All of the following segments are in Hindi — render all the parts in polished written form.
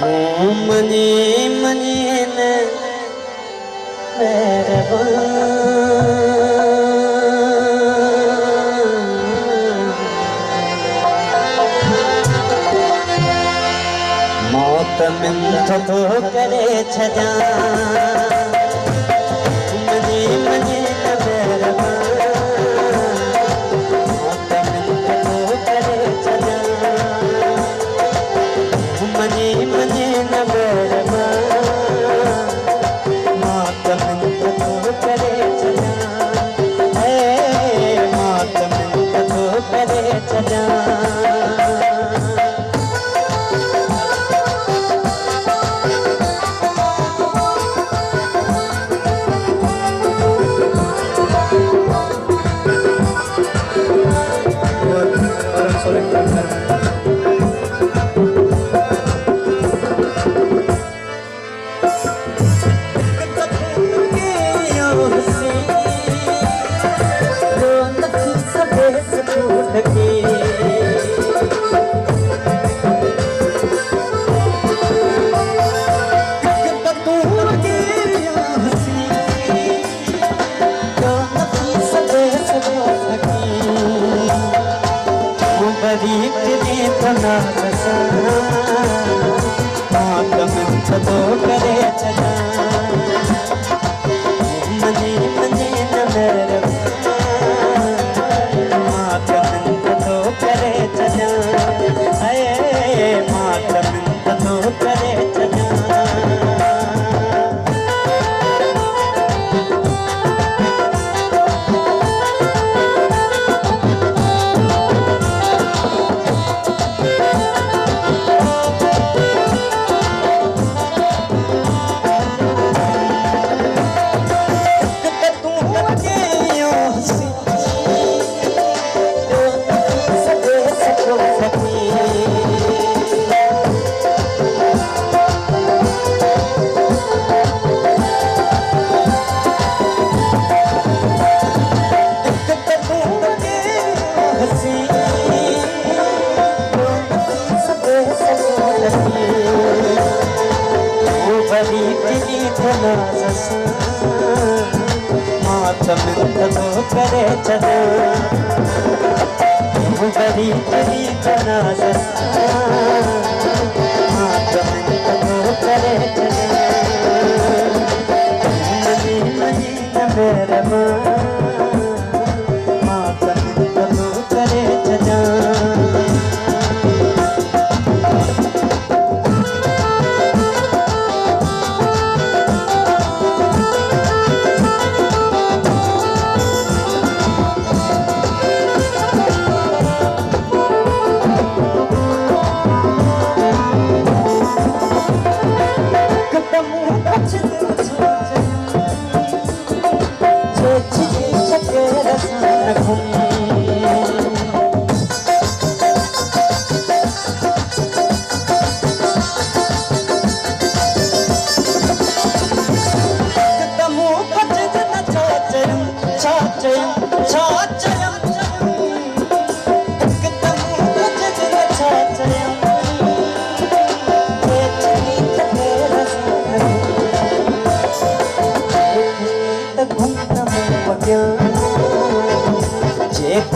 मनी मनी ने मौत मिंथ तो करे छजा मनी मनी ने मौत मिंथ तो करे छजा मनी मनी ने मौत मिंथ तो करे छजा मौत मिंथ तो करे छजा मौत मिंथ तो करे छजा मनी मनी न मौत मिंथ तो करे छजा मौत मिंथ तो करे छजा मौत मिंथ तो करे छजा बड़ी तेरी तनाज़ मौत मिंथ तो करे छजा मनी मनी न मेरे मौत मिंथ तो करे छजा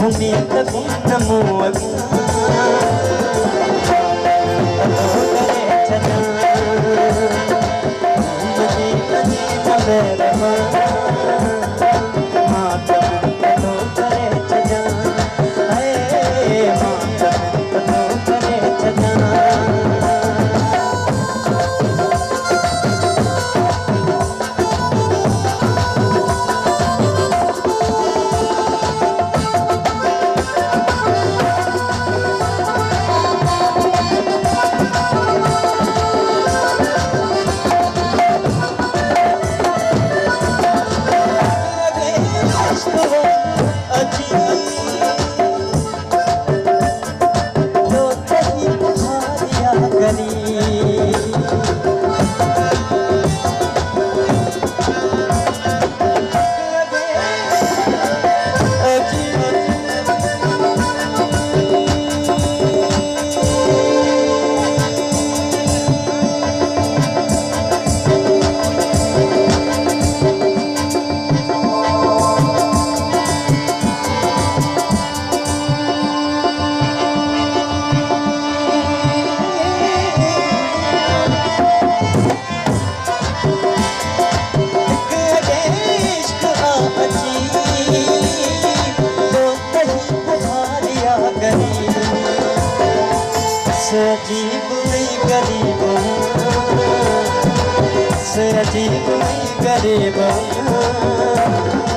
घूमी घूम नमो करे छजा मनी मनी न मौत मिंथ तो करे छजा मौत मिंथ तो करे छजा से अजीब मैं गरीब हूँ, से अजीब मैं गरीब हूँ।